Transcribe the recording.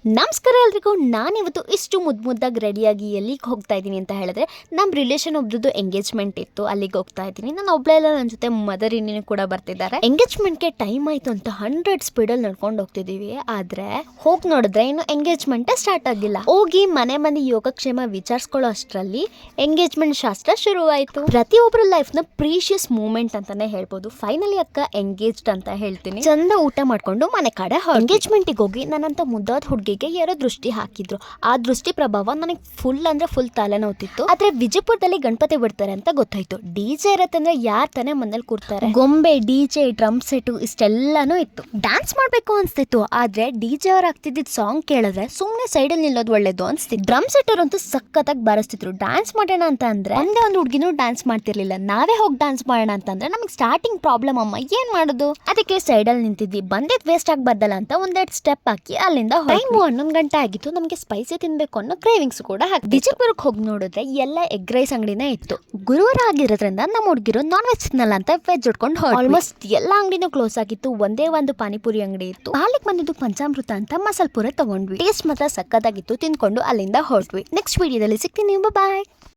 ನಮಸ್ಕಾರ ಎಲ್ರಿಗೂ. ನಾನಿವತ್ತು ಇಷ್ಟು ಮುದ್ದಾಗಿ ರೆಡಿಯಾಗಿ ಎಲ್ಲಿಗೆ ಹೋಗ್ತಾ ಇದ್ದೀನಿ ಅಂತ ಹೇಳಿದ್ರೆ, ನಮ್ಮ ರಿಲೇಷನ್ ಒಬ್ರದ್ದು ಎಂಗೇಜ್ಮೆಂಟ್ ಇತ್ತು, ಅಲ್ಲಿಗೆ ಹೋಗ್ತಾ ಇದ್ದೀನಿ. ನಾನು ಒಬ್ಬಳೇ ಎಲ್ಲ, ನನ್ನ ಜೊತೆ ಮದರ್ ಇನ್ನೇನು ಕೂಡ ಬರ್ತಿದ್ದಾರೆ. ಎಂಗೇಜ್ಮೆಂಟ್ಗೆ ಟೈಮ್ ಆಯಿತು ಅಂತ 100 ಸ್ಪೀಡಲ್ಲಿ ನಡ್ಕೊಂಡು ಹೋಗ್ತಿದ್ದೀವಿ. ಆದರೆ ಹೋಗಿ ನೋಡಿದ್ರೆ ಇನ್ನು ಎಂಗೇಜ್ಮೆಂಟೇ ಸ್ಟಾರ್ಟ್ ಆಗಿಲ್ಲ. ಹೋಗಿ ಮನೆ ಯೋಗಕ್ಷೇಮ ವಿಚಾರಿಸ್ಕೊಳ್ಳೋ ಅಷ್ಟರಲ್ಲಿ ಎಂಗೇಜ್ಮೆಂಟ್ ಶಾಸ್ತ್ರ ಶುರುವಾಯಿತು. ಪ್ರತಿಯೊಬ್ಬರ ಲೈಫ್ನ ಪ್ರೀಶಿಯಸ್ ಮೂಮೆಂಟ್ ಅಂತಾನೆ ಹೇಳ್ಬೋದು. ಫೈನಲಿ ಅಕ್ಕ ಎಂಗೇಜ್ಡ್ ಅಂತ ಹೇಳ್ತೀನಿ. ಚಂದ ಊಟ ಮಾಡ್ಕೊಂಡು ಮನೆ ಕಡೆ ಎಂಗೇಜ್ಮೆಂಟ್ಗೆ ಹೋಗಿ ನನ್ನಂತ ಮುದ್ದಾದ ಹುಡುಗಿಗೆ ಯಾರೋ ದೃಷ್ಟಿ ಹಾಕಿದ್ರು. ಆ ದೃಷ್ಟಿ ಪ್ರಭಾವ ನನಗೆ ಫುಲ್ ತಲೆನೋತಿತ್ತು. ಆದ್ರೆ ವಿಜಯಪುರದಲ್ಲಿ ಗಣಪತಿ ಬಿಡ್ತಾರೆ ಅಂತ ಗೊತ್ತಾಯ್ತು. ಡಿಜೆ ಇರತ್ತೆ ಅಂದ್ರೆ ಯಾರ್ ತಾನೇ ಮನೇಲಿ ಕೂರ್ತಾರೆ. ಗೊಂಬೆ, ಡಿಜೆ, ಡ್ರಮ್ ಸೆಟ್ ಇಷ್ಟೆಲ್ಲಾನು ಇತ್ತು. ಡ್ಯಾನ್ಸ್ ಮಾಡ್ಬೇಕು ಅನ್ಸ್ತಿತ್ತು. ಆದ್ರೆ ಡಿಜೆ ಅವ್ರು ಆಗ್ತಿದ್ದ ಸಾಂಗ್ ಕೇಳಿದ್ರೆ ಸುಮ್ನೆ ಸೈಡ್ ಅಲ್ಲಿ ನಿಲ್ಲೋದು ಒಳ್ಳೇದು ಅನ್ಸ್ತಿತ್ತು. ಡ್ರಮ್ ಸೆಟ್ ಅಂತೂ ಸಖತ್ತಾಗಿ ಬಾರಿಸ್ತಿದ್ರು. ಡ್ಯಾನ್ಸ್ ಮಾಡೋಣ ಅಂತ ಅಂದ್ರೆ ಒಂದೇ ಒಂದು ಹುಡುಗಿನೂ ಡ್ಯಾನ್ಸ್ ಮಾಡ್ತಿರ್ಲಿಲ್ಲ. ನಾವೇ ಹೋಗಿ ಡ್ಯಾನ್ಸ್ ಮಾಡೋಣ ಅಂತಂದ್ರೆ ನಮಗೆ ಸ್ಟಾರ್ಟಿಂಗ್ ಪ್ರಾಬ್ಲಮ್ ಅಮ್ಮ, ಏನ್ ಮಾಡೋದು? ಅದಕ್ಕೆ ಸೈಡ್ ಅಲ್ಲಿ ನಿಂತಿದ್ವಿ. ಬಂದಿದ್ ವೇಸ್ಟ್ ಆಗ್ಬಾರ್ದಲ್ಲ ಅಂತ ಒಂದೆರಡು ಸ್ಟೆಪ್ ಹಾಕಿ ಅಲ್ಲಿಂದ 11 ಗಂಟೆ ಆಗಿತ್ತು. ನಮಗೆ ಸ್ಪೈಸಿ ತಿನ್ಬೇಕು ಅನ್ನೋ ಕ್ರೇವಿಂಗ್ಸ್ ಕೂಡ ಹಾಕಿ ವಿಜಯಪುರಕ್ಕೆ ಹೋಗಿ ನೋಡಿದ್ರೆ ಎಲ್ಲ ಎಗ್ ರೈಸ್ ಅಂಗಡಿನೇ ಇತ್ತು. ಗುರುವಾರ ಆಗಿರೋದ್ರಿಂದ ನಮ್ಮ ಹುಡುಗಿರು ನಾನ್ ವೆಜ್ ತಿನ್ನಲ್ಲ ಅಂತ ವೆಜ್ ಉಟ್ಕೊಂಡು ಆಲ್ಮೋಸ್ಟ್ ಎಲ್ಲ ಅಂಗಡಿನೂ ಕ್ಲೋಸ್ ಆಗಿತ್ತು. ಒಂದೇ ಒಂದು ಪಾನಿಪುರಿ ಅಂಗಡಿ ಇತ್ತು. ಪಾಲಿಗೆ ಬಂದಿದ್ದು ಪಂಚಾಮೃತ ಅಂತ ಮಸಾಲ ಪುರ ತಗೊಂಡ್ವಿ. ಟೇಸ್ಟ್ ಮಾತ್ರ ಸಕ್ಕತ್ತಾಗಿತ್ತು. ತಿನ್ಕೊಂಡು ಅಲ್ಲಿಂದ ಹೊರಟ್ವಿ. ನೆಕ್ಸ್ಟ್ ವಿಡಿಯೋದಲ್ಲಿ ಸಿಗ್ತೀನಿ. ಬಾಯ್.